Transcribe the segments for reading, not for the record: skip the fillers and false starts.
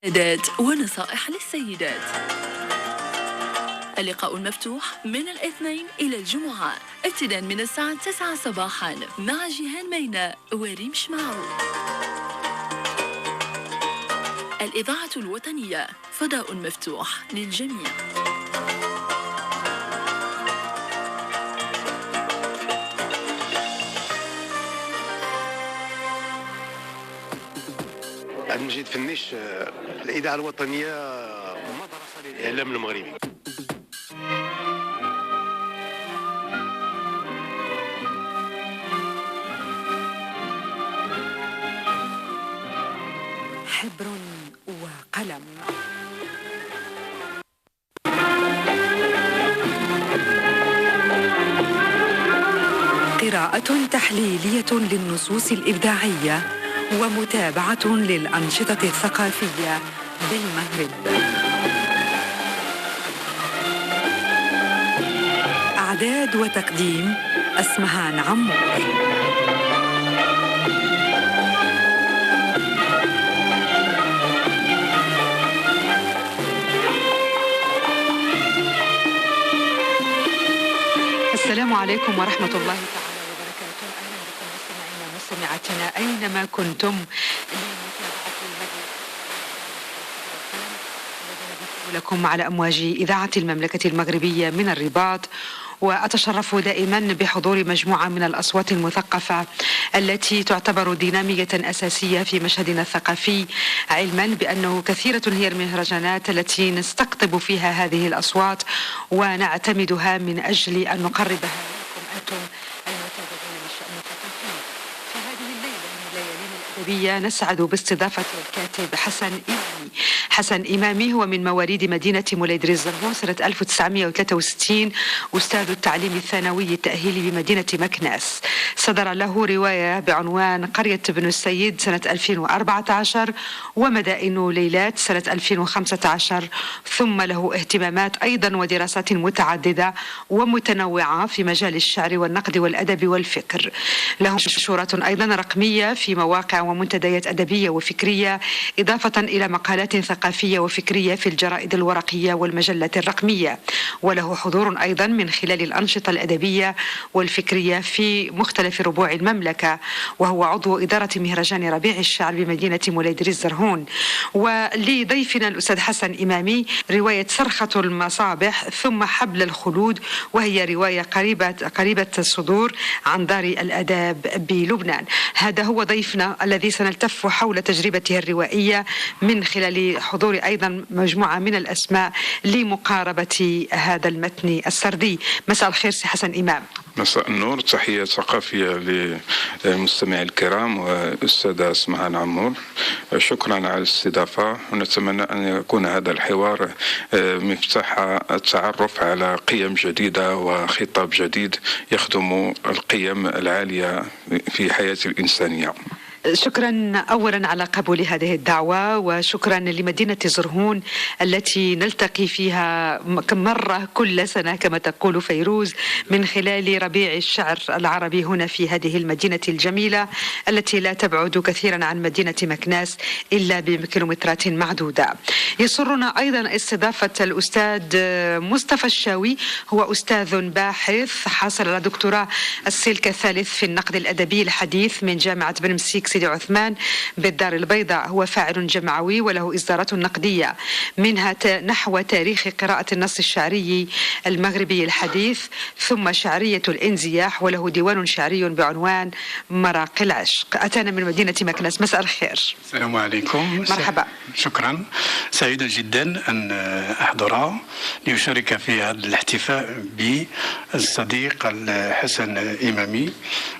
سيدات ونصائح للسيدات. اللقاء المفتوح من الاثنين إلى الجمعة ابتداء من الساعة 9 صباحا مع جيهان ميناء وريم شماعو. الإذاعة الوطنية، فضاء مفتوح للجميع. عبد المجيد فنيش، الإذاعة الوطنية مدرسة للإعلام المغربي. حبر وقلم. قراءة تحليلية للنصوص الإبداعية ومتابعة للأنشطة الثقافية بالمغرب. إعداد وتقديم أسمهان عمور. السلام عليكم ورحمة الله تعالى وبركاته. أهلا بكم مستمعينا ومستمعاتنا أينما كنتم لكم على أمواج إذاعة المملكة المغربية من الرباط. وأتشرف دائما بحضور مجموعة من الأصوات المثقفة التي تعتبر دينامية أساسية في مشهدنا الثقافي، علما بأنه كثيرة هي المهرجانات التي نستقطب فيها هذه الأصوات ونعتمدها من أجل أن نقربها لكم أنتم المتابعين للشأن الثقافي. في هذه الليلة من الليالي الأدبية نسعد باستضافة الكاتب حسن إمامي. حسن إمامي هو من مواليد مدينة موليدري الزرغون سنة 1963، أستاذ التعليم الثانوي التأهيلي بمدينة مكناس. صدر له رواية بعنوان قرية ابن السيد سنة 2014 ومدائن ليلات سنة 2015، ثم له اهتمامات أيضا ودراسات متعددة ومتنوعة في مجال الشعر والنقد والأدب والفكر. له منشورات أيضا رقمية في مواقع ومنتديات أدبية وفكرية، إضافة إلى مقالات ثقافية وفكرية في الجرائد الورقية والمجلات الرقمية. وله حضور أيضا من خلال الأنشطة الأدبية والفكرية في مختلف ربوع المملكة، وهو عضو إدارة مهرجان ربيع الشعر بمدينة موليدري الزرهون. ولضيفنا الأستاذ حسن إمامي رواية صرخة المصابح ثم حبل الخلود، وهي رواية قريبة الصدور عن دار الآداب بلبنان. هذا هو ضيفنا الذي سنلتف حول تجربته الروائية من خلال حضور أيضا مجموعة من الأسماء لمقاربة هذا المتن السردي. مساء الخير سي حسن إمام. مساء النور، تحية ثقافية للمستمعين الكرام والأستاذة أسمهان عمور. شكرا على الاستضافة، ونتمنى أن يكون هذا الحوار مفتاح التعرف على قيم جديدة وخطاب جديد يخدم القيم العالية في حياة الإنسانية. شكرا أولا على قبول هذه الدعوة، وشكرا لمدينة زرهون التي نلتقي فيها مرة كل سنة كما تقول فيروز من خلال ربيع الشعر العربي هنا في هذه المدينة الجميلة التي لا تبعد كثيرا عن مدينة مكناس إلا بكيلومترات معدودة. يسرنا أيضا استضافة الأستاذ مصطفى الشاوي، هو أستاذ باحث حاصل على دكتوراه السلك الثالث في النقد الأدبي الحديث من جامعة بن مسيك سيدي عثمان بالدار البيضاء. هو فاعل جمعوي وله إصدارات نقدية منها نحو تاريخ قراءة النص الشعري المغربي الحديث، ثم شعرية الانزياح، وله ديوان شعري بعنوان مراقي العشق. أتانا من مدينة مكناس. مساء الخير. السلام عليكم. مرحبا. شكرا، سعيد جدا أن أحضر لأشارك في هذا الاحتفاء بالصديق الحسن إمامي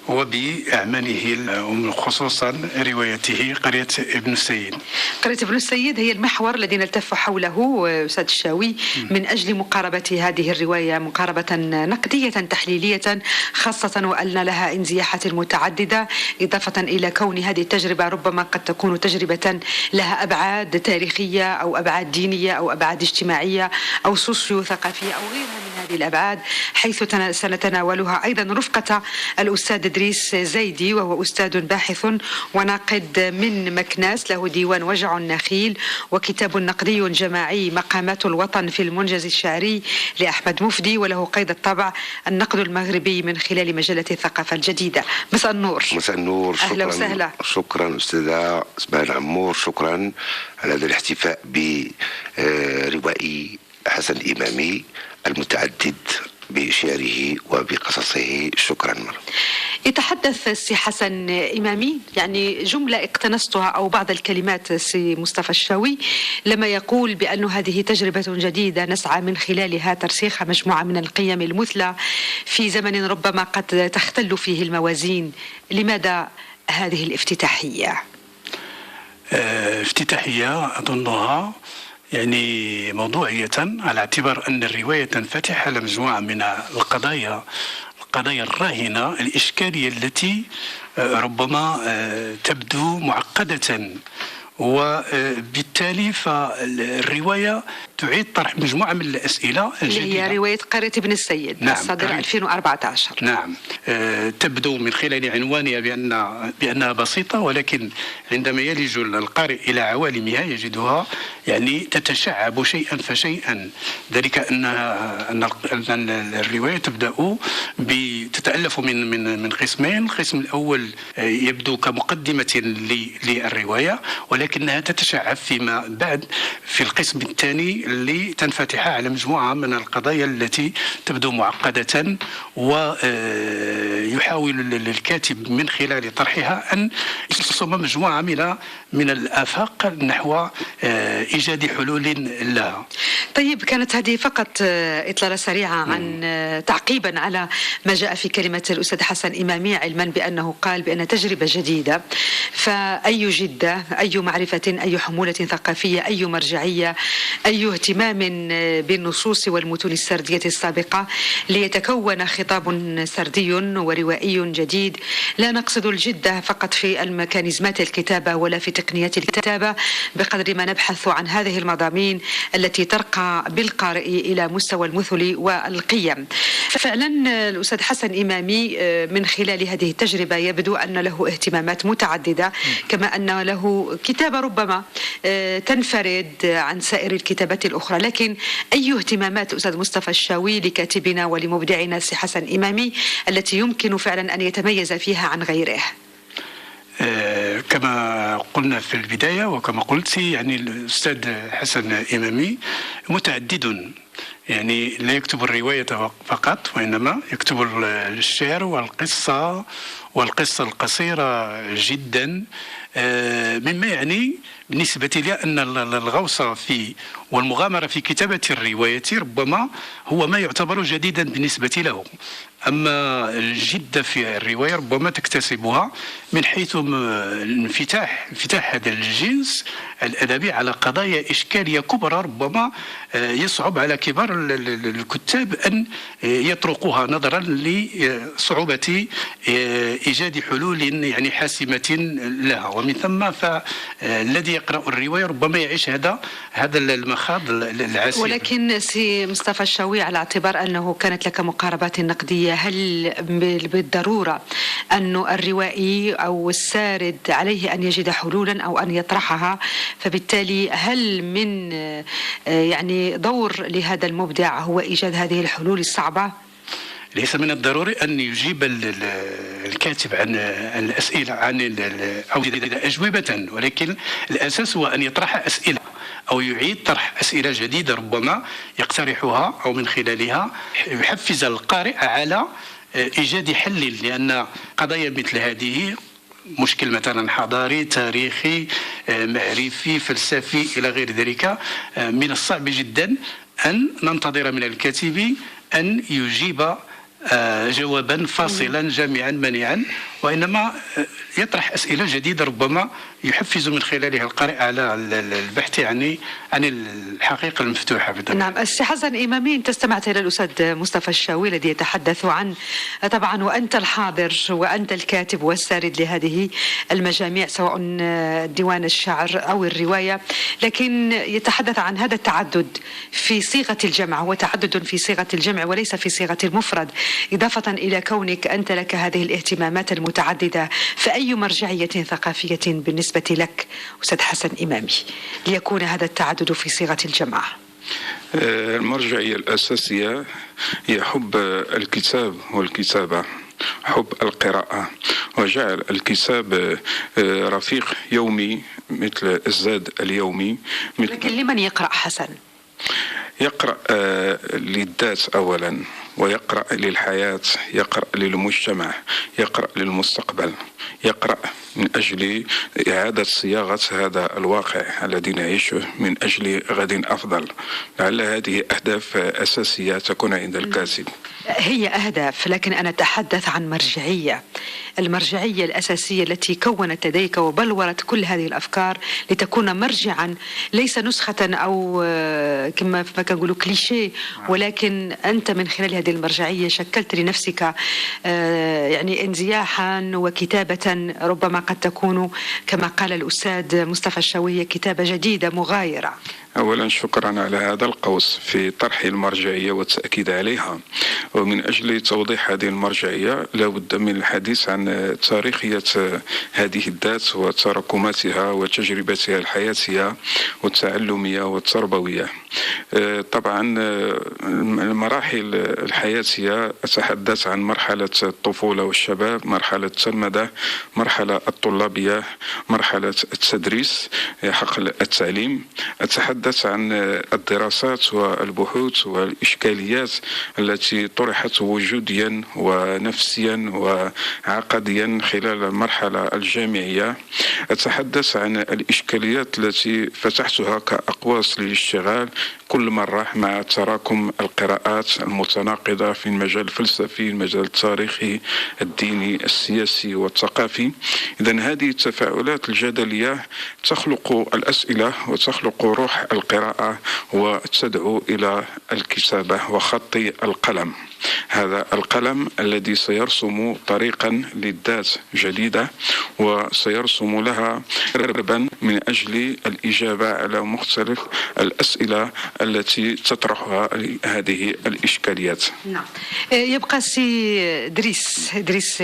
وبأعماله خصوصا روايته قرية ابن السيد. قرية ابن السيد هي المحور الذي نلتف حوله أستاذ الشاوي من أجل مقاربة هذه الرواية مقاربة نقدية تحليلية، خاصة وأن لها انزياحات متعددة، إضافة إلى كون هذه التجربة ربما قد تكون تجربة لها أبعاد تاريخية أو أبعاد دينية أو أبعاد اجتماعية أو سوسيو ثقافية أو غيرها من هذه الأبعاد، حيث سنتناولها أيضا رفقة الأستاذ إدريس زيدي، وهو أستاذ باحث وناقد من مكناس، له ديوان وجع النخيل، وكتاب نقدي جماعي مقامات الوطن في المنجز الشعري لأحمد مفدي، وله قيد الطبع النقد المغربي من خلال مجلة الثقافة الجديدة. مساء النور. مساء النور. أهلا وسهلا. شكرا أستاذة اسماعيل عمور، شكرا على هذا الاحتفاء بروائي حسن إمامي المتعدد بشعره وبقصصه. شكرا. يتحدث السي حسن إمامي، يعني جملة اقتنصتها أو بعض الكلمات السي مصطفى الشاوي لما يقول بأن هذه تجربة جديدة نسعى من خلالها ترسيخ مجموعة من القيم المثلى في زمن ربما قد تختل فيه الموازين. لماذا هذه الافتتاحية؟ افتتاحية أظنها يعني موضوعية، على اعتبار أن الرواية تنفتح على مجموعة من القضايا الراهنة الإشكالية التي ربما تبدو معقدة، وبالتالي فالرواية تعيد طرح مجموعة من الأسئلة الجديدة. اللي هي رواية قرية ابن السيد، نعم، الصادرة 2014. نعم. تبدو من خلال عنوانها بأنها بسيطة، ولكن عندما يلج القارئ إلى عوالمها يجدها يعني تتشعب شيئا فشيئا. ذلك أن الرواية تتألف من قسمين. القسم الأول يبدو كمقدمة للرواية، ولكنها تتشعب فيما بعد في القسم الثاني لتنفتح على مجموعة من القضايا التي تبدو معقدة، ويحاول الكاتب من خلال طرحها أن يرسم مجموعة من الآفاق نحو إيجاد حلول لها. طيب، كانت هذه فقط إطلالة سريعة عن تعقيبا على ما جاء في كلمة الأستاذ حسن إمامي، علما بأنه قال بأن تجربة جديدة، فأي جدة، أي معرفة، أي حمولة ثقافية، أي مرجعية، أي اهتمام بالنصوص والمتون السردية السابقة ليتكون خطاب سردي وروائي جديد. لا نقصد الجدة فقط في الميكانيزمات الكتابة ولا في تقنيات الكتابة، بقدر ما نبحث عن هذه المضامين التي ترقى بالقارئ إلى مستوى المثل والقيم. فعلا الأستاذ حسن إمامي من خلال هذه التجربة يبدو أن له اهتمامات متعددة، كما أن له كتابة ربما تنفرد عن سائر الكتابات الأخرى. لكن أي اهتمامات أستاذ مصطفى الشاوي لكاتبنا ولمبدعنا السي حسن إمامي التي يمكن فعلا أن يتميز فيها عن غيره؟ كما قلنا في البداية وكما قلت، يعني الأستاذ حسن إمامي متعدد، يعني لا يكتب الرواية فقط، وإنما يكتب الشعر والقصة القصيرة جدا، مما يعني بالنسبة لي أن الغوص والمغامرة في كتابة الرواية ربما هو ما يعتبر جديدا بالنسبة له. أما الجدة في الرواية ربما تكتسبها من حيث انفتاح هذا الجنس الأدبي على قضايا إشكالية كبرى ربما يصعب على كبار الكتاب أن يطرقوها، نظرا لصعوبة إيجاد حلول يعني حاسمة لها. ومن ثم فالذي يقرأ الرواية ربما يعيش هذا المخاض العسير. ولكن سي مصطفى الشاوي، على اعتبار أنه كانت لك مقاربات نقدية، هل بالضرورة أن الروائي أو السارد عليه أن يجد حلولا أو أن يطرحها؟ فبالتالي هل من يعني دور لهذا المبدع هو إيجاد هذه الحلول الصعبة؟ ليس من الضروري أن يجيب الكاتب عن الأسئلة أو أجوبة، ولكن الأساس هو أن يطرح أسئلة أو يعيد طرح أسئلة جديدة ربما يقترحها، أو من خلالها يحفز القارئ على إيجاد حل، لأن قضايا مثل هذه مشكل مثلا حضاري، تاريخي، معرفي، فلسفي إلى غير ذلك، من الصعب جدا أن ننتظر من الكاتب أن يجيب جوابا فاصلا جامعا مانعا، وإنما يطرح أسئلة جديدة ربما يحفز من خلالها القارئ على البحث عن الحقيقة المفتوحة. نعم. السي حسن إمامي، أنت استمعت إلى الأستاذ مصطفى الشاوي الذي يتحدث عن، طبعا وأنت الحاضر وأنت الكاتب والسارد لهذه المجاميع سواء ديوان الشعر أو الرواية، لكن يتحدث عن هذا التعدد في صيغة الجمع، هو تعدد في صيغة الجمع وليس في صيغة المفرد، إضافة إلى كونك أنت لك هذه الاهتمامات متعددة، فأي مرجعية ثقافية بالنسبة لك أستاذ حسن إمامي ليكون هذا التعدد في صيغة الجماعة؟ المرجعية الأساسية هي حب الكتاب والكتابة، حب القراءة، وجعل الكتاب رفيق يومي مثل الزاد اليومي. لكن لمن يقرأ حسن؟ يقرأ للذات أولا، ويقرأ للحياة، يقرأ للمجتمع، يقرأ للمستقبل، يقرأ من أجل إعادة صياغة هذا الواقع الذي نعيشه من أجل غد أفضل. لعل هذه أهداف أساسية تكون عند الكاتب. هي أهداف، لكن أنا أتحدث عن مرجعية. المرجعية الأساسية التي كونت لديك وبلورت كل هذه الأفكار لتكون مرجعا، ليس نسخة أو كما كنقولوا كليشيه، ولكن أنت من خلال هذه المرجعية شكلت لنفسك يعني انزياحا وكتابة ربما قد تكون كما قال الأستاذ مصطفى الشاوية كتابة جديدة مغايرة. أولا شكرا على هذا القوس في طرح المرجعية والتأكيد عليها. ومن أجل توضيح هذه المرجعية لابد من الحديث عن تاريخية هذه الذات وتراكماتها وتجربتها الحياتية والتعلمية والتربوية. طبعا المراحل الحياتية أتحدث عن مرحلة الطفولة والشباب، مرحلة التلمذة، مرحلة الطلابية، مرحلة التدريس حقل التعليم. أتحدث عن الدراسات والبحوث والإشكاليات التي طرحت وجوديا ونفسيا وعقديا خلال المرحلة الجامعية. أتحدث عن الإشكاليات التي فتحتها كأقواس للاشتغال كل مرة مع تراكم القراءات المتناقضة في المجال الفلسفي، المجال التاريخي، الديني، السياسي والثقافي. إذن هذه التفاعلات الجدلية تخلق الأسئلة وتخلق روح القراءة وتدعو إلى الكتابة وخط القلم. هذا القلم الذي سيرسم طريقا للذات جديدة وسيرسم لها دربا من أجل الإجابة على مختلف الأسئلة التي تطرحها هذه الإشكاليات. نعم. يبقى سي دريس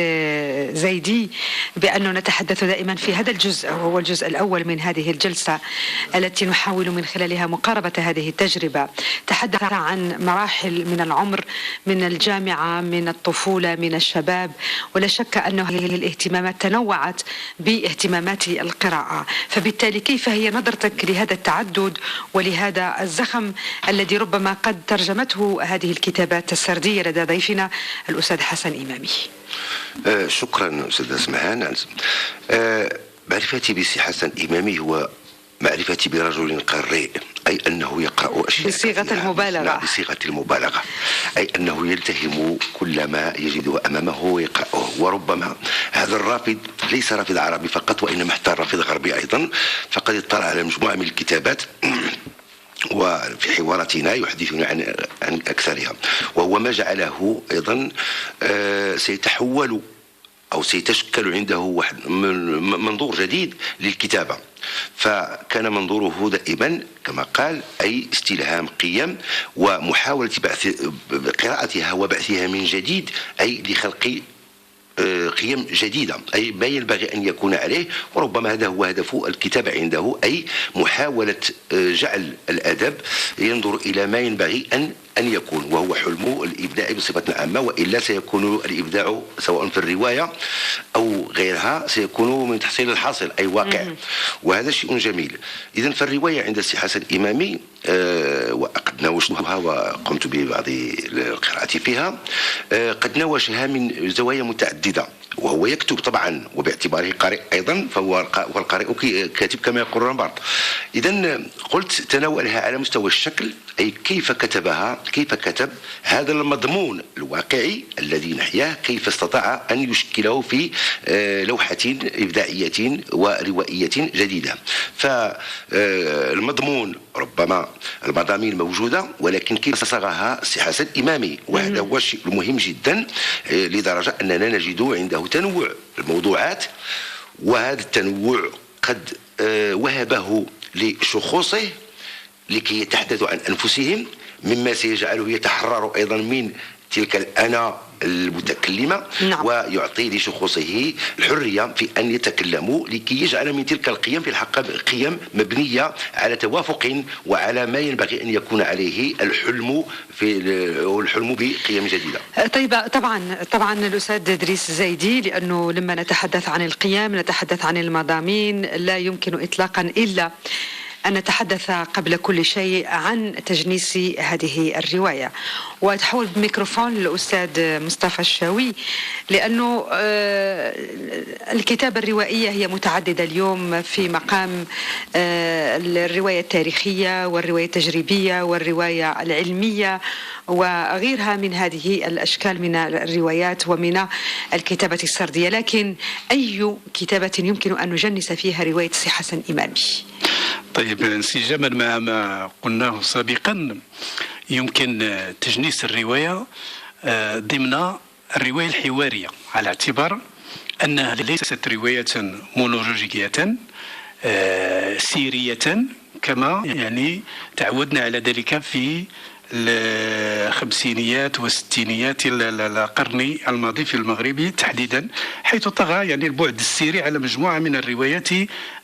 زيدي بأنه نتحدث دائما في هذا الجزء، وهو الجزء الأول من هذه الجلسة التي نحاول من خلالها مقاربة هذه التجربة. تحدث عن مراحل من العمر، من الجامعة، من الطفولة، من الشباب، ولا شك أنه هذه الاهتمامات تنوعت باهتمامات القراءة. فبالتالي كيف هي نظرتك لهذا التعدد ولهذا الزخم الذي ربما قد ترجمته هذه الكتابات السردية لدى ضيفنا الأستاذ حسن إمامي؟ شكرا أستاذ اسمهان. معرفتي بسي حسن إمامي هو معرفتي برجل قارئ، أي أنه يقرأ أشياء بصيغة المبالغة. نعم، بصيغة المبالغة، أي أنه يلتهم كل ما يجده أمامه ويقرأه. وربما هذا الرافد ليس رافد عربي فقط، وإنما حتى رافد غربي أيضا، فقد اطلع على مجموعة من الكتابات وفي حواراتنا يحدثنا عن أكثرها، وهو ما جعله أيضا سيتحول أو سيتشكل عنده واحد منظور جديد للكتابة. فكان منظوره دائما كما قال أي استلهام قيم ومحاولة قراءتها وبعثها من جديد، أي لخلق قيم جديدة، أي ما ينبغي أن يكون عليه. وربما هذا هو هدف الكتابة عنده، أي محاولة جعل الأدب ينظر إلى ما ينبغي أن يكون، وهو حلمه الإبداعي بصفة عامة. وإلا سيكون الإبداع سواء في الرواية أو غيرها سيكون من تحصيل الحاصل، أي واقع، وهذا شيء جميل. إذن فالرواية عند السي حسن إمامي وقد ناوشتها وقمت ببعض القراءة فيها، قد ناوشها من زوايا متعددة. وهو يكتب طبعا، وباعتباره قارئ أيضا فهو القارئ كاتب كما يقول رامبارد. إذن قلت تناولها على مستوى الشكل، أي كيف كتب هذا المضمون الواقعي الذي نحياه، كيف استطاع أن يشكله في لوحة إبداعية وروائية جديدة. فالمضمون ربما المضامين موجودة، ولكن كيف صاغها السي حسن إمامي، وهذا هو الشيء المهم جدا، لدرجة أننا نجد عنده تنوع الموضوعات، وهذا التنوع قد وهبه لشخوصه لكي يتحدثوا عن أنفسهم، مما سيجعله يتحرر أيضا من تلك الأنا المتكلمة ويعطي لشخوصه الحرية في أن يتكلموا لكي يجعل من تلك القيم في الحقيقة قيم مبنية على توافق وعلى ما ينبغي أن يكون عليه الحلم بقيم جديدة. طيب، طبعا الأستاذ إدريس زايدي، لأنه لما نتحدث عن القيم نتحدث عن المضامين، لا يمكن إطلاقا إلا أن نتحدث قبل كل شيء عن تجنيس هذه الرواية. وأتحول بميكروفون للأستاذ مصطفى الشاوي، لأنه الكتابة الروائية هي متعددة اليوم في مقام الرواية التاريخية والرواية التجريبية والرواية العلمية وغيرها من هذه الأشكال من الروايات ومن الكتابة السردية. لكن أي كتابة يمكن أن نجنس فيها رواية سي حسن إمامي؟ طيب، انسجاما مع ما قلناه سابقا، يمكن تجنيس الرواية ضمن الرواية الحوارية، على اعتبار أنها ليست رواية مونولوجية سيرية كما يعني تعودنا على ذلك في الخمسينيات والستينيات القرن الماضي في المغرب تحديدا، حيث طغى يعني البعد السيري على مجموعة من الروايات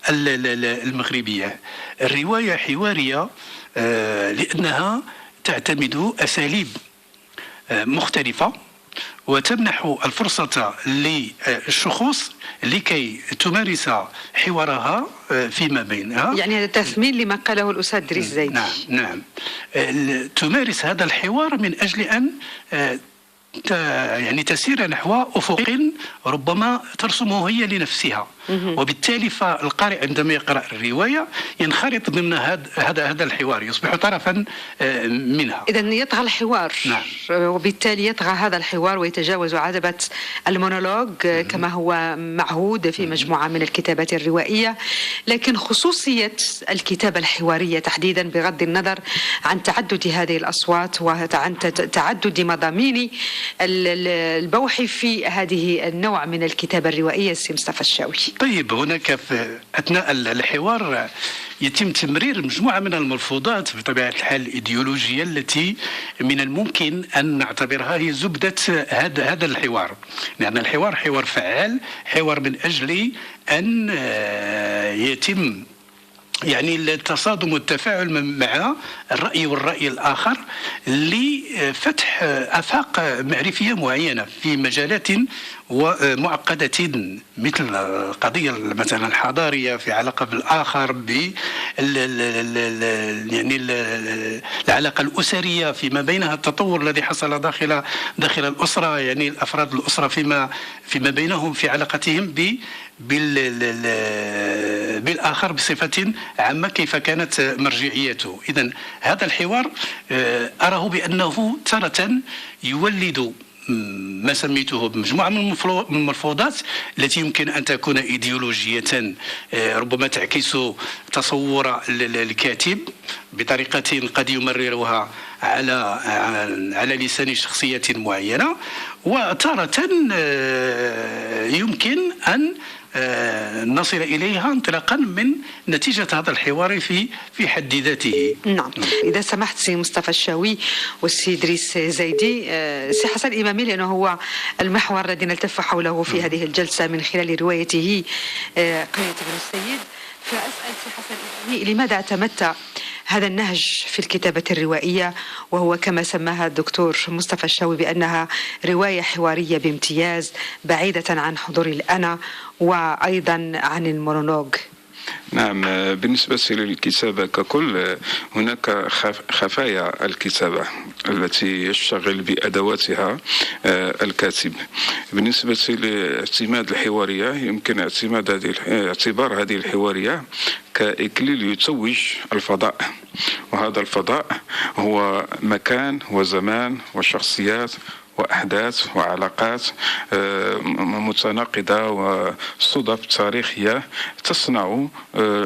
المغربية. الرواية حوارية لأنها تعتمد أساليب مختلفة وتمنح الفرصة للشخوص لكي تمارس حوارها فيما بينها. يعني هذا تثمين لما قاله الأستاذ إدريس زايدي. نعم. تمارس هذا الحوار من أجل أن يعني تسير نحو أفق ربما ترسمه هي لنفسها، وبالتالي فالقارئ عندما يقرأ الرواية ينخرط ضمن هذا الحوار، يصبح طرفا منها. إذن يطغى الحوار. نعم. وبالتالي يطغى هذا الحوار ويتجاوز عتبة المونولوج كما هو معهود في مجموعة من الكتابات الروائية. لكن خصوصية الكتابة الحوارية تحديدا، بغض النظر عن تعدد هذه الأصوات وعن تعدد مضامين البوح في هذه النوع من الكتابة الروائية، سي مصطفى الشاوي. طيب، هناك في أثناء الحوار يتم تمرير مجموعة من الملفوظات بطبيعة الحال الإيديولوجية التي من الممكن أن نعتبرها هي زبدة هذا الحوار، لأن الحوار حوار فعال، حوار من أجل أن يتم يعني التصادم والتفاعل مع الرأي والرأي الآخر لفتح آفاق معرفية معينة في مجالات ومعقدة مثل القضية مثلا الحضارية في علاقة بالآخر، يعني العلاقة الأسرية فيما بينها، التطور الذي حصل داخل الأسرة، يعني الأفراد الأسرة فيما بينهم في علاقتهم بالآخر بصفة عامة، كيف كانت مرجعيته. إذن هذا الحوار أراه بأنه تارة يولد ما سميته بمجموعة من الملفوظات التي يمكن أن تكون إيديولوجية، ربما تعكس تصور الكاتب بطريقة قد يمررها على لسان شخصية معينة، وتارة يمكن أن نصل إليها انطلاقا من نتيجة هذا الحوار في حد ذاته. نعم. إذا سمحت سي مصطفى الشاوي والسي إدريس زايدي، سي حسن إمامي لأنه هو المحور الذي نلتف حوله في هذه الجلسة من خلال روايته قرية ابن السيد، فأسأل سي حسن إمامي لماذا اعتمدت هذا النهج في الكتابة الروائية، وهو كما سماها الدكتور مصطفى الشاوي بأنها رواية حوارية بامتياز بعيدة عن حضور الأنا وأيضا عن المونولوج؟ نعم، بالنسبة للكتابة ككل هناك خفايا الكتابة التي يشتغل بأدواتها الكاتب. بالنسبة لاعتماد الحوارية، يمكن اعتبار هذه الحوارية كإكليل يتوج الفضاء، وهذا الفضاء هو مكان وزمان وشخصيات وأحداث وعلاقات متناقضة وصدف تاريخية تصنع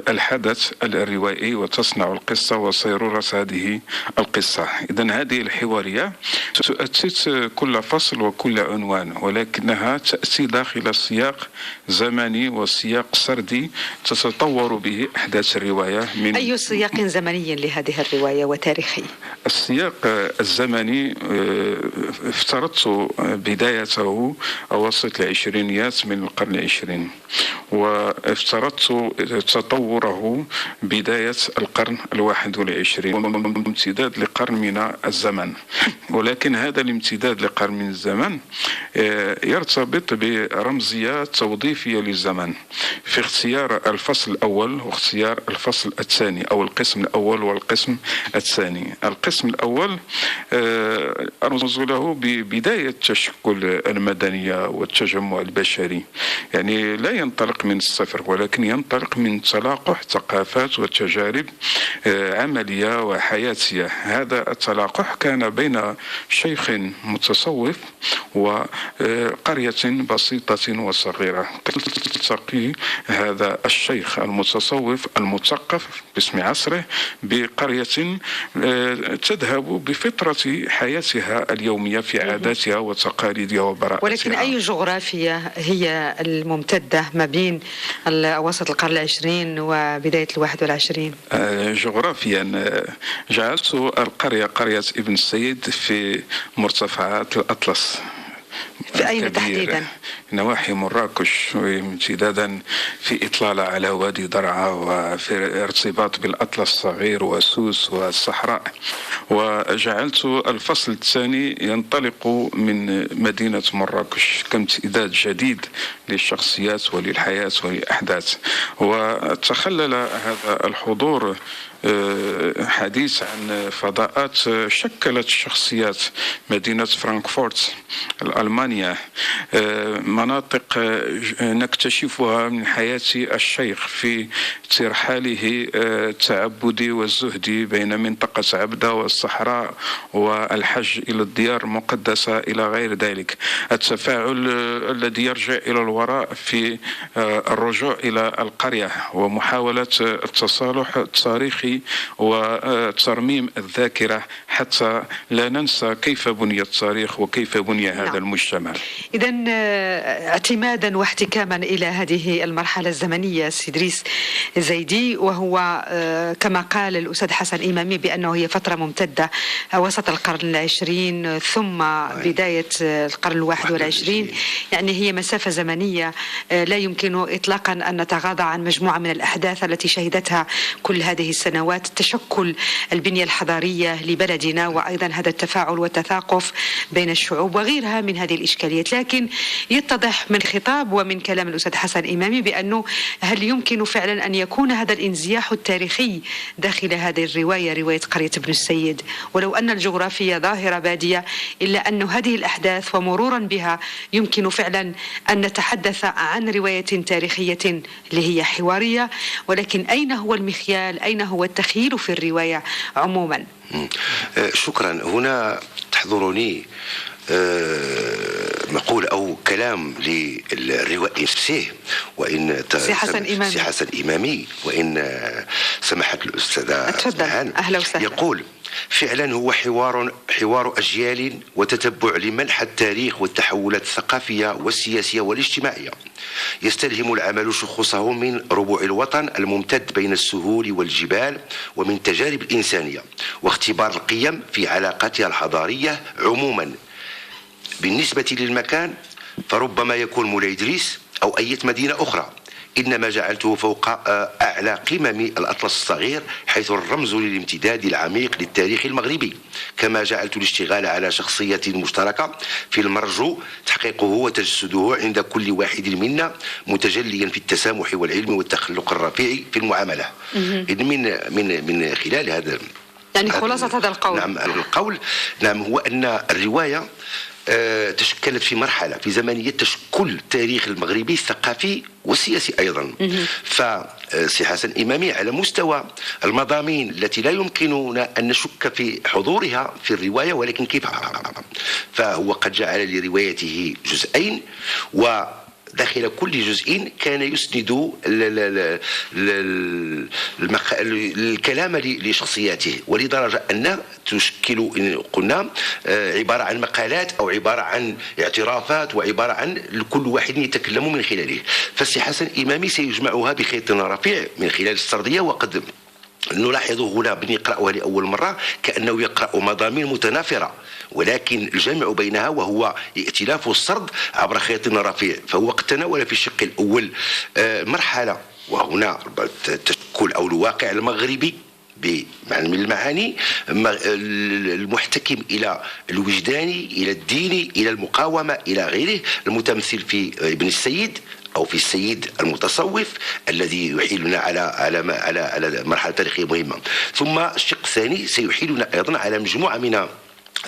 الحدث الروائي وتصنع القصة وصيرورة هذه القصة. إذن هذه الحوارية تؤسس كل فصل وكل عنوان، ولكنها تأتي داخل سياق زمني وسياق سردي تتطور به أحداث الرواية. من أي سياق زمني لهذه الرواية وتاريخي؟ السياق الزمني افترض افترضت بدايته أواسط العشرينيات من القرن العشرين، وافترضت تطوره بداية القرن 21 وامتداد لقرن من الزمن. ولكن هذا الامتداد لقرن من الزمن يرتبط برمزية توظيفية للزمن في اختيار الفصل الأول واختيار الفصل الثاني، أو القسم الأول والقسم الثاني. القسم الأول أرمز له ببداية تشكل المدنية والتجمع البشري، يعني لا ينطلق من الصفر ولكن ينطلق من تلاقح ثقافات وتجارب عملية وحياتية. هذا التلاقح كان بين شيخ متصوف وقرية بسيطة وصغيرة. تلتقي هذا الشيخ المتصوف المثقف باسم عصره بقرية تذهب بفطرة حياتها اليومية في عاداتها وتقاليدها وبراءتها. ولكن أي جغرافيا هي الممتدة ما بين أواسط القرن العشرين وبداية 21؟ جغرافيا جعلت القرية قرية ابن السيد في مرتفعات الأطلس. في أين تحديدا؟ نواحي مراكش، امتدادا في إطلالة على وادي درعا وفي ارتباط بالأطلس الصغير وسوس والصحراء. وجعلت الفصل الثاني ينطلق من مدينة مراكش كامتداد جديد للشخصيات وللحياة وللأحداث. وتخلل هذا الحضور حديث عن فضاءات شكلت شخصيات مدينة فرانكفورت الألمانية، مناطق نكتشفها من حياة الشيخ في ترحاله التعبدي والزهدي بين منطقة عبدة والصحراء والحج إلى الديار المقدسة إلى غير ذلك. التفاعل الذي يرجع إلى الوراء في الرجوع إلى القرية ومحاولة التصالح التاريخي وترميم الذاكرة حتى لا ننسى كيف بني التاريخ وكيف بني هذا المجتمع. إذن اعتمادا واحتكاما إلى هذه المرحلة الزمنية سيدريس زيدي، وهو كما قال الأستاذ حسن إمامي بأنه هي فترة ممتدة وسط القرن العشرين ثم بداية القرن 21، يعني هي مسافة زمنية لا يمكن إطلاقا أن نتغاضى عن مجموعة من الأحداث التي شهدتها كل هذه السنوات، تشكل البنية الحضارية لبلدنا وأيضا هذا التفاعل والتثاقف بين الشعوب وغيرها من هذه الإشكاليات. لكن يتضح من خطاب ومن كلام الأستاذ حسن إمامي بأنه هل يمكن فعلا أن يكون هذا الانزياح التاريخي داخل هذه الرواية، رواية قرية ابن السيد، ولو أن الجغرافيا ظاهرة بادية إلا أن هذه الأحداث ومرورا بها يمكن فعلا أن نتحدث عن رواية تاريخية اللي هي حوارية. ولكن أين هو المخيال؟ أين هو التخيل في الرواية عموما؟ شكرا. هنا تحضرني مقول أو كلام للروائي نفسه، وإن سي حسن إمامي وإن سمحت الأستاذة تفضل. أهلا وسهلا. يقول فعلا هو حوار أجيال وتتبع لمنح التاريخ والتحولات الثقافية والسياسية والاجتماعية. يستلهم العمل شخوصه من ربوع الوطن الممتد بين السهول والجبال ومن تجارب الإنسانية واختبار القيم في علاقاتها الحضارية عموما. بالنسبة للمكان فربما يكون مولاي إدريس أو أي مدينة أخرى، إنما جعلته فوق أعلى قمم الأطلس الصغير حيث الرمز للامتداد العميق للتاريخ المغربي، كما جعلت الاشتغال على شخصية مشتركة في المرجو تحقيقه وتجسده عند كل واحد منا متجليا في التسامح والعلم والتخلق الرفيع في المعاملة. من خلال هذا يعني خلاصة هذا القول. نعم القول هو أن الرواية تشكلت في مرحلة في زمنية تشكل التاريخ المغربي الثقافي والسياسي أيضا. فسي حسن إمامي على مستوى المضامين التي لا يمكننا أن نشك في حضورها في الرواية، ولكن كيف فهو قد جعل لروايته جزئين، وداخل كل جزء كان يسند الكلام لشخصياته، ولدرجة أن تشكل قلنا عبارة عن مقالات أو عبارة عن اعترافات وعبارة عن كل واحد يتكلم من خلاله. فالسي حسن إمامي سيجمعها بخيط رفيع من خلال السردية، وقد نلاحظ هنا من يقرأها لأول مرة كأنه يقرأ مضامين متنافرة، ولكن الجامع بينها وهو ائتلاف السرد عبر خيط رفيع. فهو قد تناول في الشق الأول مرحلة، وهنا تشكل أو الواقع المغربي بمعنى من المعاني المحتكم إلى الوجداني، إلى الديني، إلى المقاومة، إلى غيره، المتمثل في ابن السيد أو في السيد المتصوف الذي يحيلنا على مرحلة تاريخية مهمة. ثم الشق الثاني سيحيلنا أيضا على مجموعة من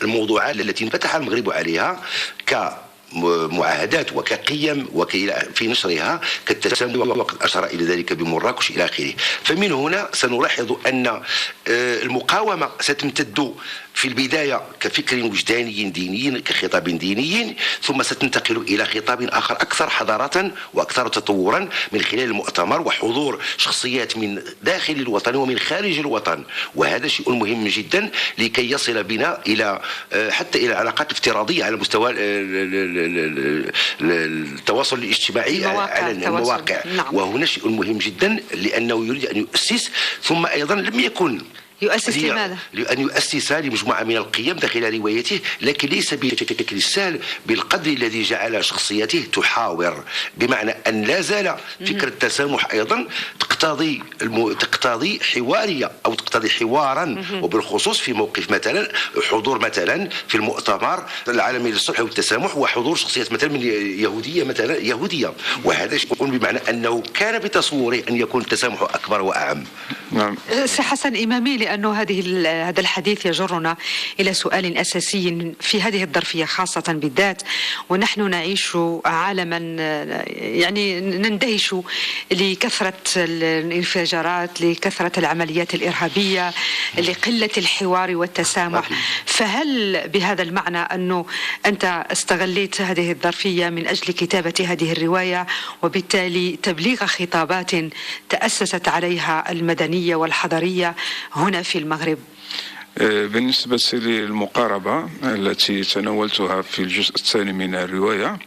الموضوعات التي انفتح المغرب عليها كمعاهدات وكقيم في نشرها كالتسامح، وقد أشار إلى ذلك بمراكش إلى آخره. فمن هنا سنلاحظ أن المقاومة ستمتد في البداية كفكر وجداني ديني، كخطاب ديني، ثم ستنتقل إلى خطاب آخر أكثر حضارة وأكثر تطورا من خلال المؤتمر وحضور شخصيات من داخل الوطن ومن خارج الوطن. وهذا شيء مهم جدا لكي يصل بنا إلى حتى إلى علاقات افتراضية على مستوى التواصل الاجتماعي على المواقع. نعم. وهنا شيء مهم جدا لأنه يريد أن يؤسس، ثم أيضا لم يكن يؤسس لماذا؟ لأن يؤسس لمجموعة من القيم داخل روايته، لكن ليس بشكل سهل بالقدر الذي جعل شخصيته تحاور، بمعنى أن لا زال فكرة التسامح أيضا تقتضي حوارية أو تقتضي حوارا، وبالخصوص في موقف مثلا حضور مثلا في المؤتمر العالمي للصلح والتسامح وحضور شخصيات مثلا من يهودية، وهذا شيء بمعنى أنه كان بتصوره أن يكون التسامح أكبر وأعم. نعم. سي حسن إمامي، لأنه هذا الحديث يجرنا إلى سؤال أساسي في هذه الظرفية خاصة بالذات، ونحن نعيش عالما يعني نندهش لكثرة الانفجارات، لكثرة العمليات الإرهابية، لقلة الحوار والتسامح. فهل بهذا المعنى أنه أنت استغليت هذه الظرفية من أجل كتابة هذه الرواية، وبالتالي تبليغ خطابات تأسست عليها المدنية والحضارية هنا في المغرب؟ بالنسبة للمقاربة التي تناولتها في الجزء الثاني من الرواية،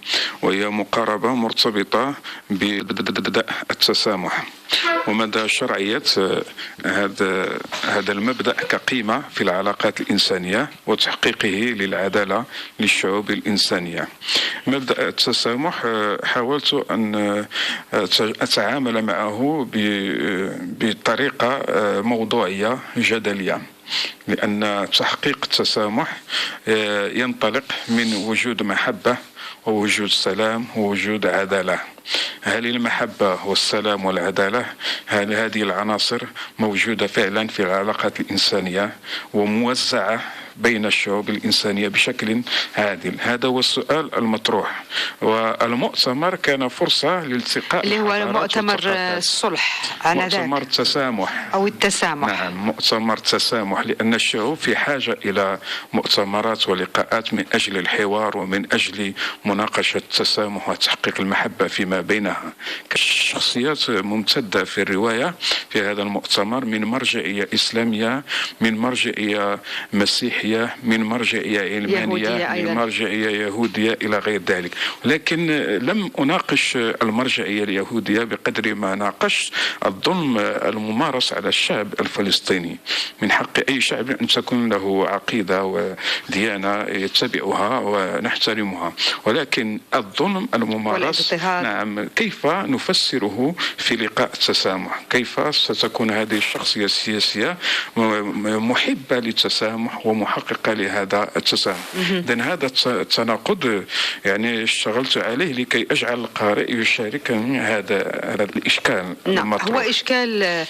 وهي مقاربة مرتبطة بمبدأ التسامح ومدى شرعية هذا المبدأ كقيمة في العلاقات الإنسانية وتحقيقه للعدالة للشعوب الإنسانية. مبدأ التسامح حاولت أن أتعامل معه بطريقة موضوعية جدلية، لأن تحقيق التسامح ينطلق من وجود محبة ووجود سلام ووجود عدالة. هل المحبة والسلام والعدالة هل هذه العناصر موجودة فعلا في العلاقات الإنسانية وموزعة بين الشعوب الإنسانية بشكل عادل؟ هذا هو السؤال المطروح. والمؤتمر كان فرصة لالتقاء اللي هو مؤتمر الصلح على ذاك، مؤتمر التسامح أو التسامح. نعم، مؤتمر التسامح، لأن الشعوب في حاجة إلى مؤتمرات ولقاءات من أجل الحوار ومن أجل مناقشة التسامح وتحقيق المحبة فيما بينها. شخصيات ممتدة في الرواية في هذا المؤتمر، من مرجعية إسلامية، من مرجعية مسيحية، من مرجعية علمانية، من مرجعية يهودية إلى غير ذلك. لكن لم أناقش المرجعية اليهودية بقدر ما ناقشت الظلم الممارس على الشعب الفلسطيني. من حق أي شعب أن تكون له عقيدة وديانة يتبعها ونحترمها، ولكن الظلم الممارس نعم كيف نفسره في لقاء التسامح؟ كيف ستكون هذه الشخصية السياسية محبة للتسامح ومحققة لهذا التسامح؟ إذن هذا التناقض يعني اشتغلت عليه لكي أجعل القارئ يشاركني هذا الإشكال. نعم، هو إشكال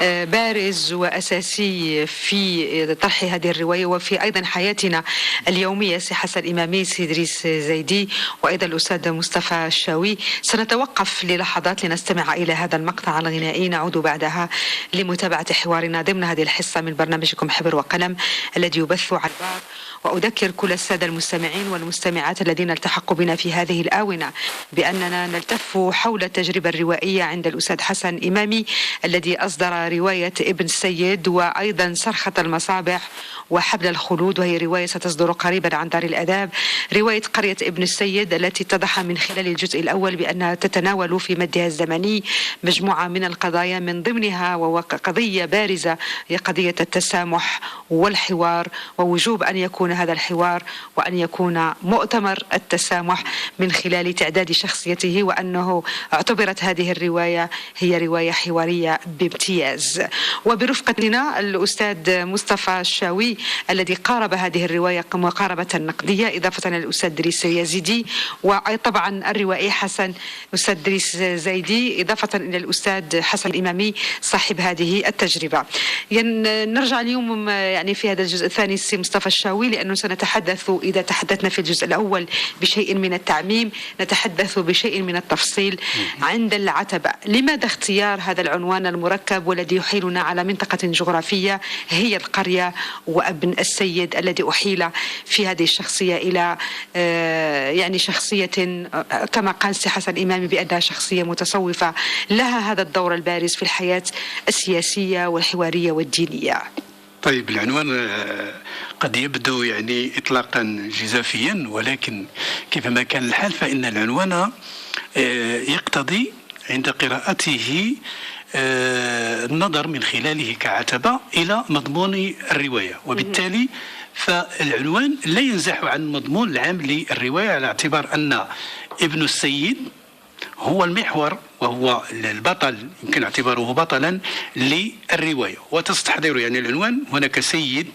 بارز وأساسي في طرح هذه الرواية وفي أيضا حياتنا اليومية. سي حسن إمامي، سي إدريس زيدي، وأيضا الأستاذ مصطفى الشاوي. سنتوقف للحظات لنستمع إلى هذا المقطع الغنائي، نعود بعدها لمتابعة حوارنا ضمن هذه الحصة من برنامجكم حبر وقلم الذي يبث يبث على البار. وأذكر كل السادة المستمعين والمستمعات الذين التحقوا بنا في هذه الآونة بأننا نلتف حول التجربة الروائية عند الأستاذ حسن إمامي الذي أصدر رواية ابن السيد، وأيضا صرخة المصابح وحبل الخلود، وهي رواية ستصدر قريبا عن دار الآداب. رواية قرية ابن السيد التي اتضح من خلال الجزء الأول بأنها تتناول في مدها الزمني مجموعة من القضايا، من ضمنها وقضية بارزة هي قضية التسامح والحوار، ووجوب أن يكون هذا الحوار وأن يكون مؤتمر التسامح من خلال تعداد شخصيته، وأنه اعتبرت هذه الرواية هي رواية حوارية بامتياز. وبرفقتنا الأستاذ مصطفى الشاوي الذي قارب هذه الرواية مقاربة نقدية، إضافة للأستاذ دريس يزيدي، وطبعا الروائي حسن أستاذ دريس زيدي، إضافة إلى الأستاذ حسن الإمامي صاحب هذه التجربة. نرجع اليوم يعني في هذا الجزء الثاني السي مصطفى الشاوي، لأنه سنتحدث إذا تحدثنا في الجزء الأول بشيء من التعميم نتحدث بشيء من التفصيل عند العتبة. لماذا اختيار هذا العنوان المركب والذي يحيلنا على منطقة جغرافية هي القرية وابن السيد الذي أحيل في هذه الشخصية إلى يعني شخصية كما قال سي حسن إمامي بأنها شخصية متصوفة لها هذا الدور البارز في الحياة السياسية والحوارية والدينية؟ طيب، العنوان قد يبدو يعني إطلاقا جزافيا، ولكن كيفما كان الحال فإن العنوان يقتضي عند قراءته النظر من خلاله كعتبة إلى مضمون الرواية، وبالتالي فالعنوان لا ينزح عن المضمون العام للرواية، على اعتبار أن ابن السيد هو المحور وهو البطل، يمكن اعتباره بطلا للرواية. وتستحضر يعني العنوان هناك سيد،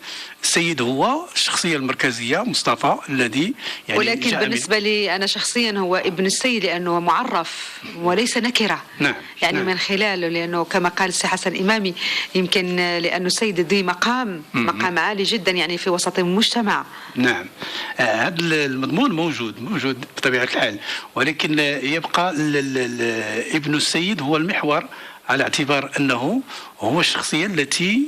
السيد هو الشخصية المركزية مصطفى الذي يعني ولكن بالنسبة لي أنا شخصيا هو ابن السيد لأنه معرف وليس نكرة. نعم. يعني نعم. من خلاله، لأنه كما قال السي حسن إمامي يمكن لأنه السيد ذي مقام عالي جدا يعني في وسط المجتمع. نعم، هذا المضمون موجود بطبيعة الحال، ولكن يبقى ابن السيد هو المحور، على اعتبار أنه هو الشخصية التي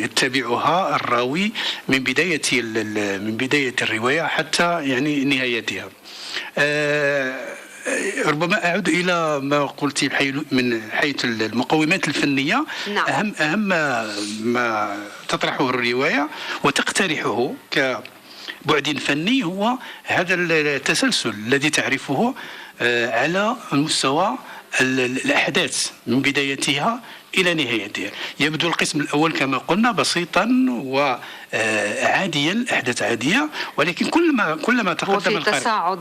يتبعها الراوي من بداية الرواية حتى يعني نهايتها. ربما أعود إلى ما قلت من حيث المقومات الفنية. نعم. أهم ما تطرحه الرواية وتقترحه كبعد فني هو هذا التسلسل الذي تعرفه على المستوى الأحداث من بدايتها إلى نهايتها. يبدو القسم الأول كما قلنا بسيطا وعاديا، أحداث عادية، ولكن كلما تقدم القارئ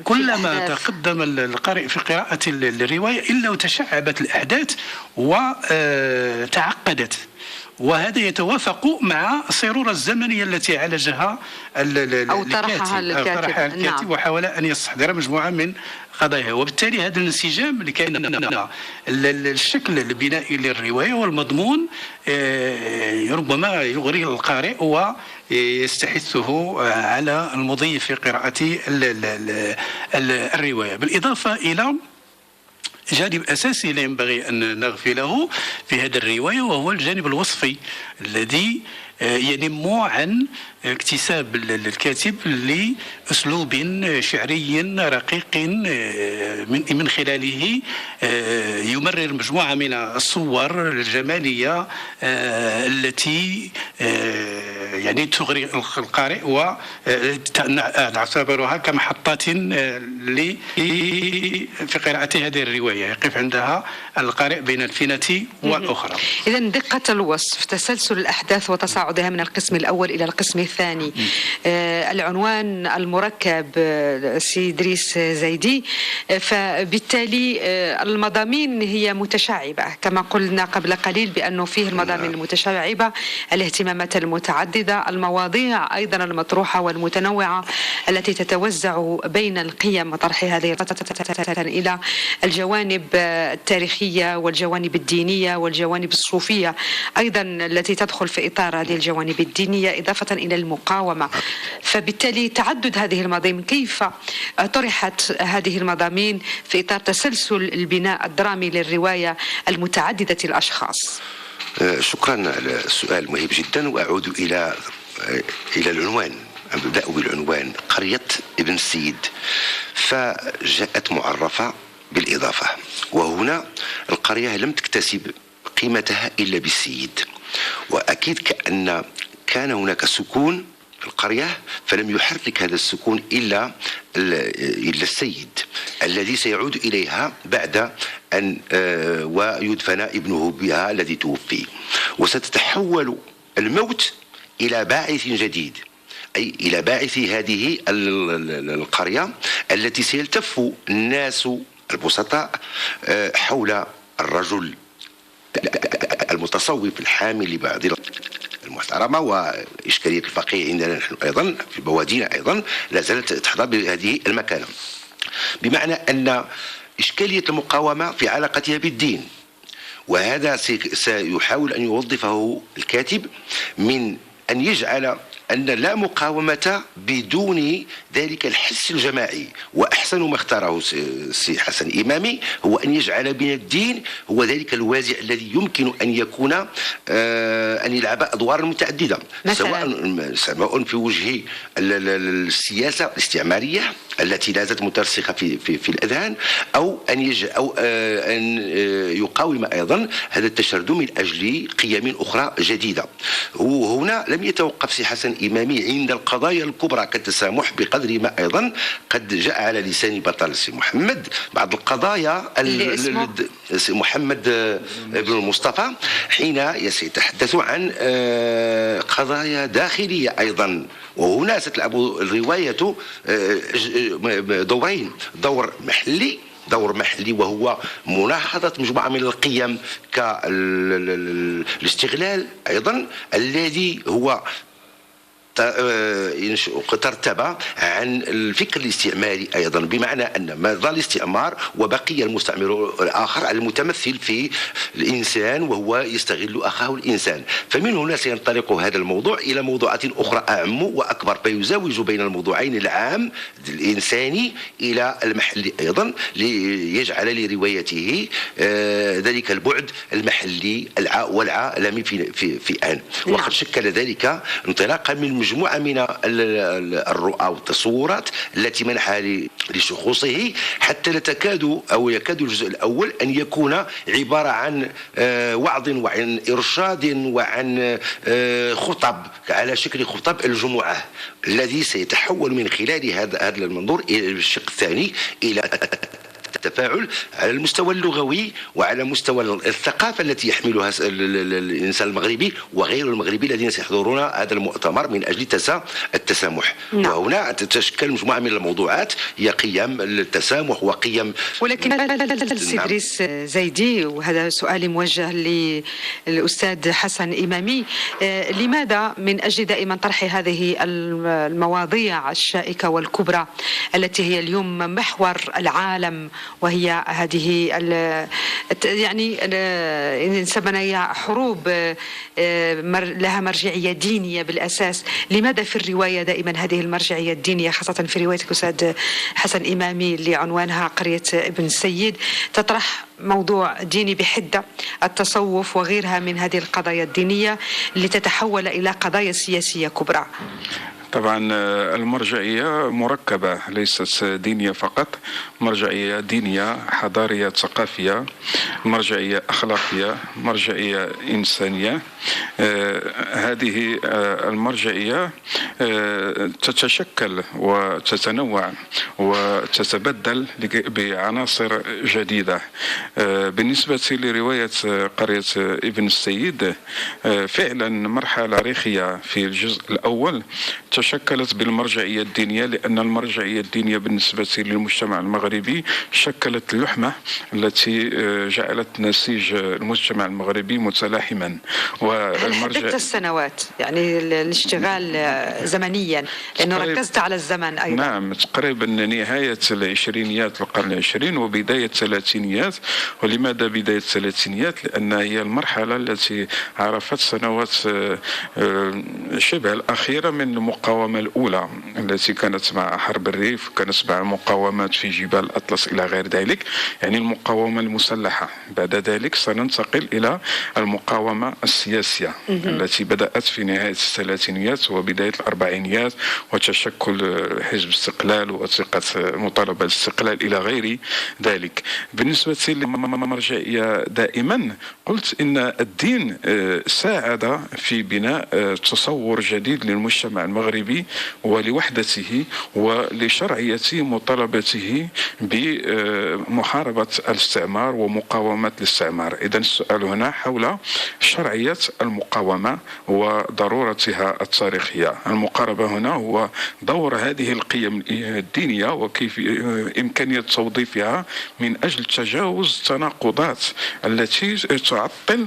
كلما تقدم القارئ في قراءة الرواية إلا وتشعبت الأحداث وتعقدت، وهذا يتوافق مع الصيرورة الزمنية التي عالجها طرحها الكاتب. نعم. وحاول أن يستحضر مجموعة من قضايا، وبالتالي هذا الانسجام اللي كان الشكل البنائي للرواية والمضمون ربما يغري القارئ ويستحثه على المضي في قراءة الرواية. بالإضافة إلى جانب أساسي لا ينبغي أن نغفله في هذه الرواية، وهو الجانب الوصفي الذي ينم عن اكتساب الكاتب لأسلوب شعري رقيق من خلاله يمرر مجموعة من الصور الجمالية التي يعني تغري القارئ ونعتبرها كمحطات في قراءة هذه الرواية، يقف عندها القارئ بين الفينة والأخرى. إذن دقة الوصف، تسلسل الأحداث وتصاعدها من القسم الأول إلى القسم الثاني، العنوان المركب سي دريس زيدي، فبالتالي المضامين هي متشعبة كما قلنا قبل قليل بأنه فيه المضامين المتشعبة، الاهتمامات المتعددة، المواضيع أيضا المطروحة والمتنوعة التي تتوزع بين القيم وطرح هذه إلى الجوانب التاريخية والجوانب الدينية والجوانب الصوفية أيضا التي تدخل في إطار هذه الجوانب الدينية، إضافة إلى المقاومة. فبالتالي تعدد هذه المضامين، كيف طرحت هذه المضامين في إطار تسلسل البناء الدرامي للرواية المتعددة الأشخاص؟ شكرا على السؤال مهم جدا، وأعود إلى إلى العنوان، أبدأ بالعنوان، قرية ابن السيد، فجاءت معرفة بالإضافة، وهنا القرية لم تكتسب قيمتها إلا بالسيد، وأكيد كان هناك سكون في القرية، فلم يحرك هذا السكون إلا السيد الذي سيعود إليها بعد أن ويدفن ابنه بها الذي توفي، وستتحول الموت إلى باعث جديد، أي إلى باعث هذه القرية التي سيلتف الناس البسطاء حول الرجل المتصوف الحامل لبعض المحترمة. وإشكالية الفقيه عندنا نحن أيضا في بوادينا أيضا لا زالت تحظى بهذه المكانة، بمعنى أن إشكالية المقاومة في علاقتها بالدين، وهذا سيحاول أن يوظفه الكاتب من أن يجعل أن لا مقاومة بدون ذلك الحس الجماعي، وأحسن ما اختاره السي حسن إمامي هو أن يجعل من الدين هو ذلك الوازع الذي يمكن أن يكون أن يلعب أدوارا متعددة، سواء في وجه السياسة الاستعمارية التي لا زالت مترسخة في الأذهان، أو أن يقاوم أيضا هذا التشرذم من أجل قيم أخرى جديدة. وهنا لم يتوقف سي حسن إمامي عند القضايا الكبرى كالتسامح، بقدر ما أيضا قد جاء على لسان بطل سي محمد بعض القضايا محمد بن المصطفى حين يتحدث عن قضايا داخلية أيضا، وهنا ستلعب الرواية دورين، دور محلي وهو ملاحظة مجموعة من القيم كالاستغلال أيضا الذي هو ترتب عن الفكر الاستعماري أيضا، بمعنى أن ما ظل الاستعمار وبقي المستعمر الآخر المتمثل في الإنسان وهو يستغل أخاه الإنسان. فمن هنا سينطلق هذا الموضوع إلى موضوعات أخرى أعم وأكبر، فيزاوج بين الموضوعين العام الإنساني إلى المحلي أيضا، ليجعل لروايته ذلك البعد المحلي والعالمي في آن. وقد شكل ذلك انطلاقا من مجموعة من الرؤى والتصورات التي منحها لشخوصه، حتى يكاد الجزء الأول أن يكون عبارة عن وعظ وعن إرشاد وعن خطب على شكل خطب الجمعة، الذي سيتحول من خلال هذا المنظور إلى الشق الثاني إلى التفاعل على المستوى اللغوي وعلى مستوى الثقافة التي يحملها الإنسان المغربي وغير المغربي الذين سيحضرون هذا المؤتمر من أجل التسامح. وهنا تتشكل مجموعة من الموضوعات هي قيم التسامح وقيم. ولكن سيدريس زيدي، وهذا سؤالي موجه للأستاذ حسن إمامي، لماذا من أجل دائما طرح هذه المواضيع الشائكة والكبرى التي هي اليوم محور العالم، وهي هذه يعني نسميها حروب لها مرجعية دينية بالأساس، لماذا في الرواية دائما هذه المرجعية الدينية، خاصة في روايتك أستاذ حسن إمامي اللي عنوانها قرية ابن السيد، تطرح موضوع ديني بحدة، التصوف وغيرها من هذه القضايا الدينية اللي تتحول إلى قضايا سياسية كبرى؟ طبعا المرجعية مركبة، ليست دينية فقط، مرجعية دينية حضارية ثقافية، مرجعية أخلاقية، مرجعية إنسانية. هذه المرجعية تتشكل وتتنوع وتتبدل بعناصر جديدة. بالنسبة لرواية قرية ابن السيد، فعلا مرحلة ريخية في الجزء الأول تشكلت بالمرجعية الدينية، لأن المرجعية الدينية بالنسبة للمجتمع المغربي شكلت اللحمة التي جعلت نسيج المجتمع المغربي متلاحما. عدة السنوات يعني الاشتغال زمنيا، لأنه ركزت على الزمن أيضا. نعم، تقريبا نهاية العشرينيات القرن العشرين وبداية الثلاثينيات. ولماذا بداية الثلاثينيات؟ لأن هي المرحلة التي عرفت سنوات شبه الأخيرة من المقاومة المقاومة الأولى التي كانت مع حرب الريف، كانت مع مقاومات في جبال الأطلس إلى غير ذلك، يعني المقاومة المسلحة. بعد ذلك سننتقل إلى المقاومة السياسية التي بدأت في نهاية الثلاثينيات وبداية الأربعينيات، وتشكل حزب استقلال وثقة مطالبة بالاستقلال إلى غير ذلك. بالنسبة للمرجعية دائما قلت إن الدين ساعد في بناء تصور جديد للمجتمع المغربي ولوحدته ولشرعية مطالبته بمحاربة الاستعمار ومقاومة الاستعمار. إذن السؤال هنا حول شرعية المقاومة وضرورتها التاريخية. المقاربة هنا هو دور هذه القيم الدينية وكيف إمكانية توظيفها من أجل تجاوز التناقضات التي تعطل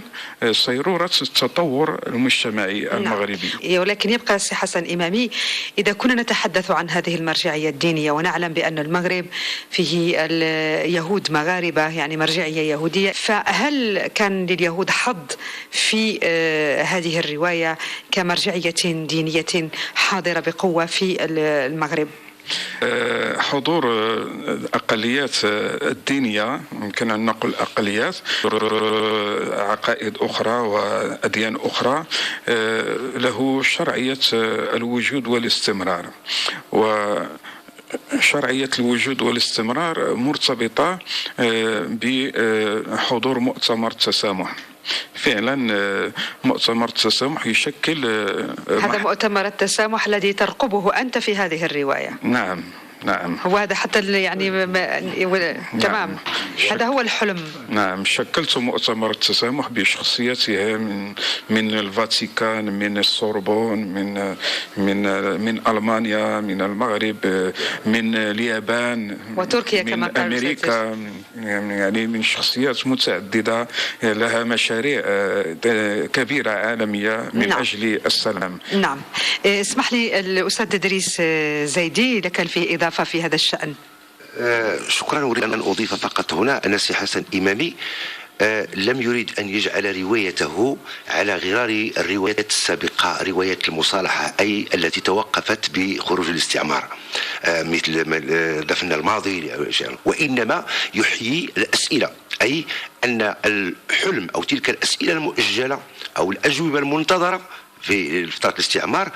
صيرورة التطور المجتمعي المغربي. نعم. ولكن يبقى سي حسن إمامي، إذا كنا نتحدث عن هذه المرجعية الدينية ونعلم بأن المغرب فيه اليهود مغاربة، يعني مرجعية يهودية، فهل كان لليهود حظ في هذه الرواية كمرجعية دينية حاضرة بقوة في المغرب؟ حضور الأقليات الدينية، يمكن أن نقول أقليات عقائد أخرى وأديان أخرى، له شرعية الوجود والاستمرار. شرعية الوجود والاستمرار مرتبطة بحضور مؤتمر التسامح. فعلا مؤتمر التسامح يشكل هذا مؤتمر التسامح الذي ترقبه أنت في هذه الرواية. نعم. هو هذا حتى يعني تمام. نعم. هذا هو الحلم. نعم، شكلت مؤتمر التسامح بشخصيتها من الفاتيكان، من السوربون، من ألمانيا، من المغرب، من اليابان وتركيا، من أمريكا، يعني من شخصيات متعددة لها مشاريع كبيرة عالمية من نعم. أجل السلام. نعم. اسمح لي الأستاذ إدريس زيدي، لك في إضافة في هذا الشأن. شكرا. أريد أن أضيف فقط هنا أن سي حسن إمامي لم يريد أن يجعل روايته على غرار الروايات السابقة، رواية المصالحة، أي التي توقفت بخروج الاستعمار مثل دفن الماضي، وإنما يحيي الأسئلة، أي أن الحلم أو تلك الأسئلة المؤجلة أو الأجوبة المنتظرة في فترة الاستعمار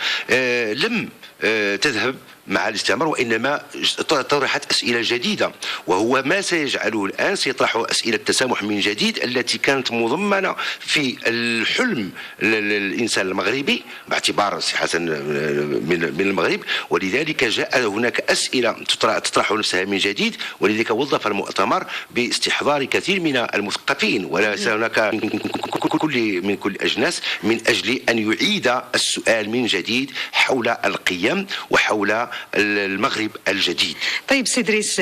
لم تذهب مع الاستعمار، وإنما طرحت أسئلة جديدة، وهو ما سيجعله الآن سيطرح أسئلة التسامح من جديد التي كانت مضمنة في الحلم الإنسان المغربي باعتبار سي حسن من المغرب، ولذلك جاء هناك أسئلة تطرح نفسها من جديد، ولذلك وظف المؤتمر باستحضار كثير من المثقفين وليس هناك من كل الأجناس من أجل أن يعيد السؤال من جديد حول القيم وحول المغرب الجديد. طيب سي إدريس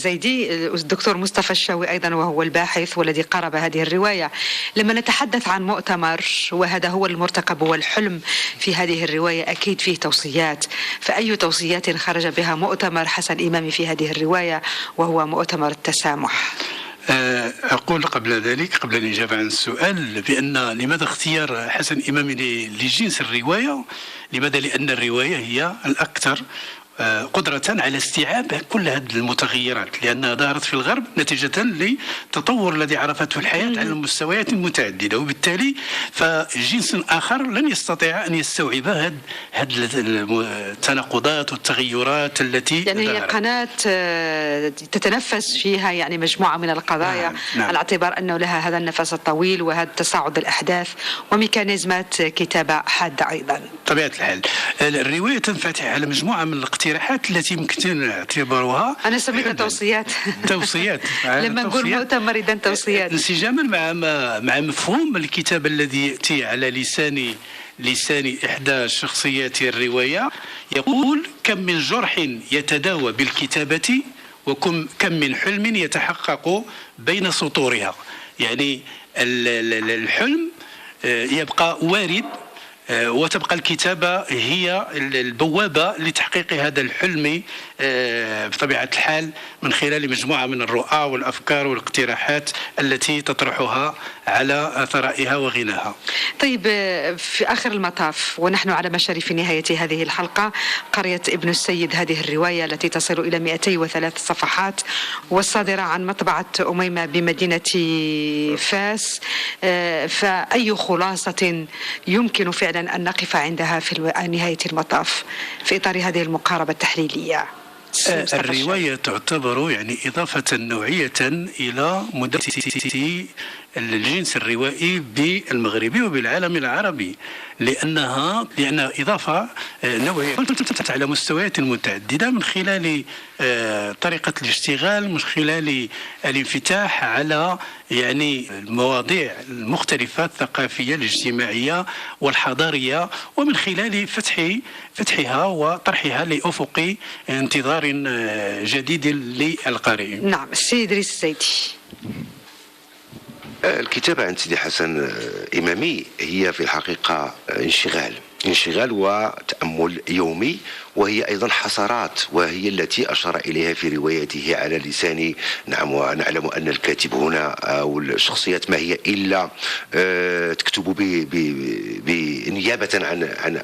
زيدي، الدكتور مصطفى الشاوي أيضا وهو الباحث والذي قرب هذه الرواية، لما نتحدث عن مؤتمر وهذا هو المرتقب والحلم في هذه الرواية أكيد فيه توصيات، فأي توصيات خرج بها مؤتمر حسن إمامي في هذه الرواية وهو مؤتمر التسامح؟ أقول قبل ذلك، قبل الإجابة عن السؤال، بأن لماذا اختيار حسن إمامي لجنس الرواية؟ لماذا؟ لأن الرواية هي الأكثر قدرة على استيعاب كل هذه المتغيرات، لأنها ظهرت في الغرب نتيجة للتطور الذي عرفته الحياة على المستويات المتعددة، وبالتالي فجنس آخر لن يستطيع أن يستوعب هذه التناقضات والتغيرات التي يعني هي قناة تتنفس فيها يعني مجموعة من القضايا. نعم. على اعتبار أنه لها هذا النفس الطويل وهذا تصاعد الأحداث وميكانيزمات كتابة حادة أيضا. طبيعة الحال الرواية تنفتح على مجموعة من الاقتراحات التي يمكن نعتبرها، أنا سميتها توصيات. توصيات لما نقول مؤتمر إذا توصيات انسجاما مع مفهوم الكتاب الذي يأتي على لسان إحدى شخصيات الرواية، يقول: كم من جرح يتداوى بالكتابة وكم من حلم يتحقق بين سطورها. يعني الحلم يبقى وارد وتبقى الكتابة هي البوابة لتحقيق هذا الحلم بطبيعة الحال من خلال مجموعة من الرؤى والأفكار والاقتراحات التي تطرحها على ثرائها وغناها. طيب، في آخر المطاف ونحن على مشارف نهاية هذه الحلقة، قرية ابن السيد هذه الرواية التي تصل إلى 203 صفحات والصادرة عن مطبعة أميمة بمدينة فاس، فأي خلاصة يمكن فعلا أن نقف عندها في نهاية المطاف في إطار هذه المقاربة التحليلية؟ الرواية تعتبر يعني إضافة نوعية إلى مدرسة الجنس الروائي بالمغربي وبالعالم العربي، لأن إضافة نوعية على مستويات متعددة من خلال طريقة الاشتغال، من خلال الانفتاح على يعني المواضيع المختلفة الثقافية الاجتماعية والحضارية، ومن خلال فتحها وطرحها لأفق انتظار جديد للقارئ. نعم، السيد إدريس الزيدي. الكتابة عند سيدي حسن إمامي هي في الحقيقة انشغال وتأمل يومي، وهي أيضا حصرات، وهي التي أشار إليها في روايته على لسان نعم. ونعلم أن الكاتب هنا أو الشخصيات ما هي إلا تكتب بنيابة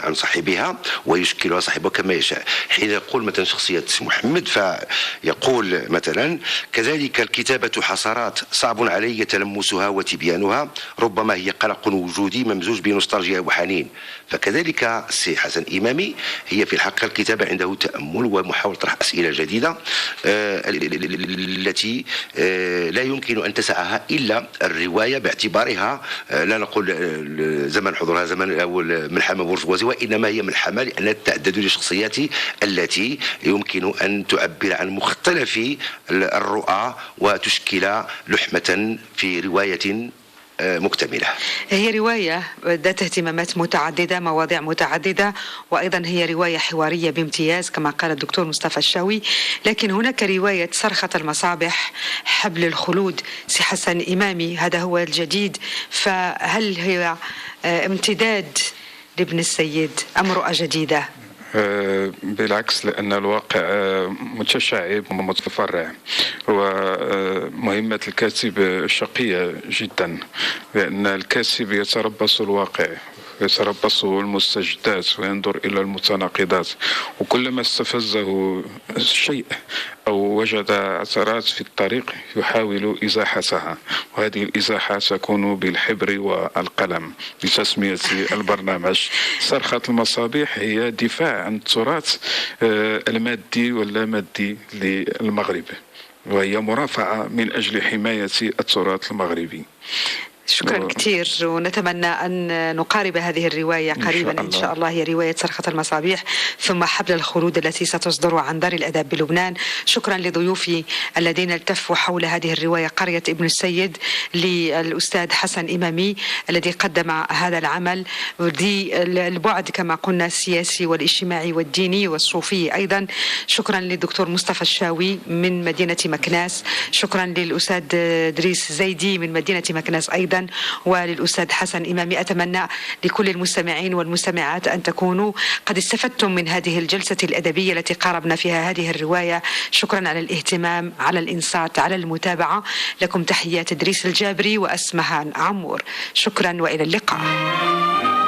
عن صاحبها ويشكلها صاحبها كما يشاء. حين يقول مثلا شخصية محمد فيقول مثلا: كذلك الكتابة حصرات صعب علي تلمسها وتبيانها، ربما هي قلق وجودي ممزوج بنوستالجيا وحنين. فكذلك السي حسن إمامي هي في الحقيقة الكتابة عنده تأمل ومحاولة طرح أسئلة جديدة التي لا يمكن أن تسعها إلا الرواية باعتبارها لا نقول زمن حضورها زمن أو ملحمة بورجوازي، وإنما هي ملحمة لأن تعدد الشخصيات التي يمكن أن تعبر عن مختلف الرؤى وتشكل لحمة في رواية مكتملة. هي رواية ذات اهتمامات متعددة، مواضيع متعددة، وأيضا هي رواية حوارية بامتياز كما قال الدكتور مصطفى الشاوي. لكن هناك رواية صرخة المصابح، حبل الخلود، سي حسن إمامي، هذا هو الجديد. فهل هي امتداد لابن السيد أم رؤى جديدة؟ بالعكس، لأن الواقع متشعب ومتفرع، ومهمة الكاتب شقية جدا، لأن الكاتب يتربص الواقع، يتربص المستجدات وينظر إلى المتناقضات، وكلما استفزه شيء أو وجد عثرات في الطريق يحاول إزاحتها، وهذه الإزاحة تكون بالحبر والقلم بتسمية البرنامج. صرخة المصابيح هي دفاع عن التراث المادي واللامادي للمغرب، وهي مرافعة من أجل حماية التراث المغربي. شكرا كثير، ونتمنى أن نقارب هذه الرواية قريبا إن شاء الله. هي رواية صرخة المصابيح ثم حبل الخلود التي ستصدر عن دار الأدب بلبنان. شكرا لضيوفي الذين التفوا حول هذه الرواية قرية ابن السيد، للأستاذ حسن إمامي الذي قدم هذا العمل ذي البعد كما قلنا السياسي والاجتماعي والديني والصوفي أيضا. شكرا للدكتور مصطفى الشاوي من مدينة مكناس، شكرا للأستاذ إدريس زيدي من مدينة مكناس أيضا، وللأستاذ حسن إمامي. أتمنى لكل المستمعين والمستمعات أن تكونوا قد استفدتم من هذه الجلسة الأدبية التي قاربنا فيها هذه الرواية. شكرا على الاهتمام، على الإنصات، على المتابعة. لكم تحيات إدريس الجابري وأسمهان عمور. شكرا وإلى اللقاء.